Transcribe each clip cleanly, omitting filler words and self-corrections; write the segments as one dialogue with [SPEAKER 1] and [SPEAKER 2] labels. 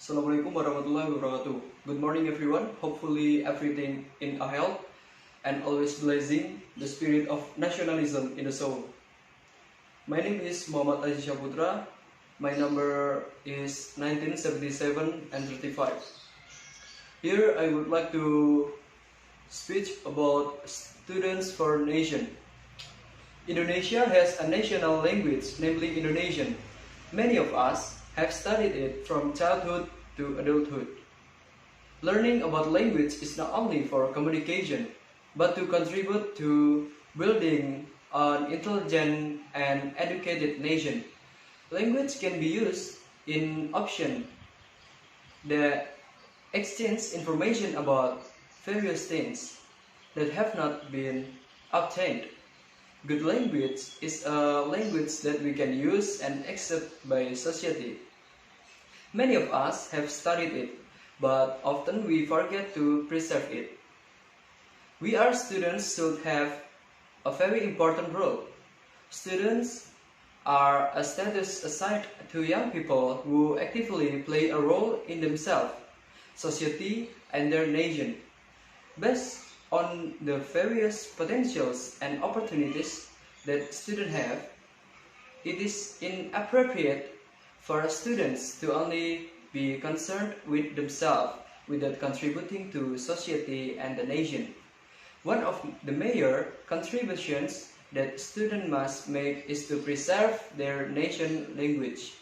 [SPEAKER 1] Assalamualaikum warahmatullahi wabarakatuh. Good morning everyone. Hopefully everything in a health and always blessing the spirit of nationalism in the soul. My name is Muhammad Aziz SYAHPUTRA. My number is 1977 and 35. Here I would like to speak about Students for Nation. Indonesia has a national language, namely Indonesian. Many of us have studied it from childhood to adulthood. Learning about language is not only for communication, but to contribute to building an intelligent and educated nation. Language can be used in options that exchange information about various things that have not been obtained. Good language is a language that we can use and accept by society. Many of us have studied it, but often we forget to preserve it. We as students should have a very important role. Students are a status assigned to young people who actively play a role in themselves, society, and their nation. Based on the various potentials and opportunities that students have, it is inappropriate for students to only be concerned with themselves without contributing to society and the nation. One of the major contributions that students must make is to preserve their nation language,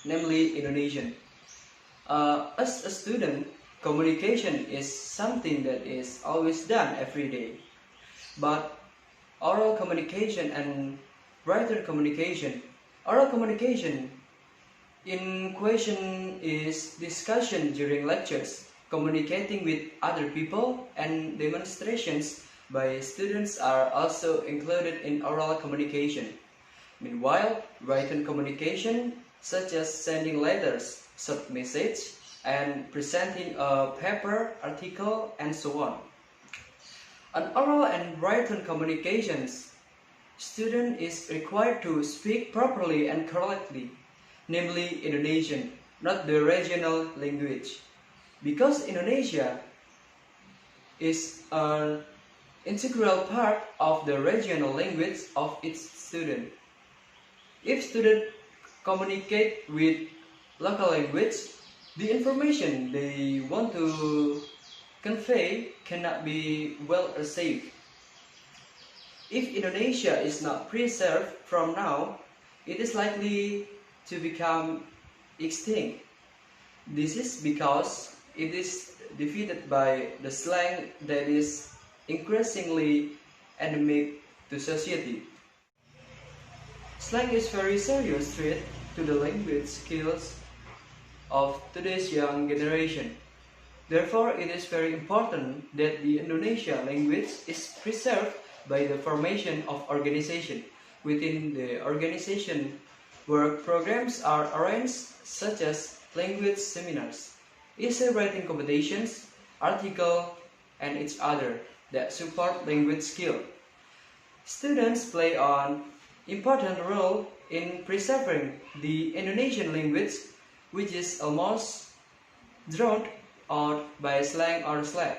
[SPEAKER 1] namely Indonesian. As a student, communication is something that is always done every day. But oral communication and written communication, oral communication in question is discussion during lectures, communicating with other people, and demonstrations by students are also included in oral communication. Meanwhile, written communication, such as sending letters, short messages, and presenting a paper, article, and so on. On oral and written communications, student is required to speak properly and correctly, namely Indonesian, not the regional language. Because Indonesia is an integral part of the regional language of its student. If students communicate with local language, the information they want to convey cannot be well received. If Indonesia is not preserved from now, it is likely to become extinct. This is because it is defeated by the slang that is increasingly endemic to society. Slang is very serious threat to the language skills of today's young generation. Therefore, it is very important that the Indonesian language is preserved by the formation of organization. Within the organization, work programs are arranged such as language seminars, essay writing competitions, articles, and each other that support language skill. Students play an important role in preserving the Indonesian language, which is almost drowned out by slang or slang.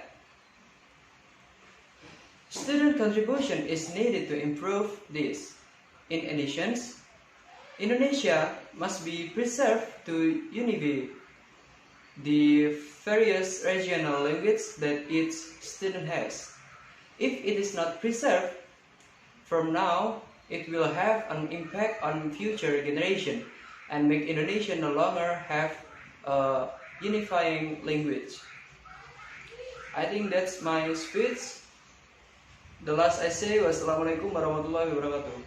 [SPEAKER 1] Student contribution is needed to improve this. In addition, Indonesia must be preserved to unify the various regional languages that each student has. If it is not preserved, from now it will have an impact on future generation and make Indonesia no longer have a unifying language. I think that's my speech. The last I say was Assalamualaikum warahmatullahi wabarakatuh.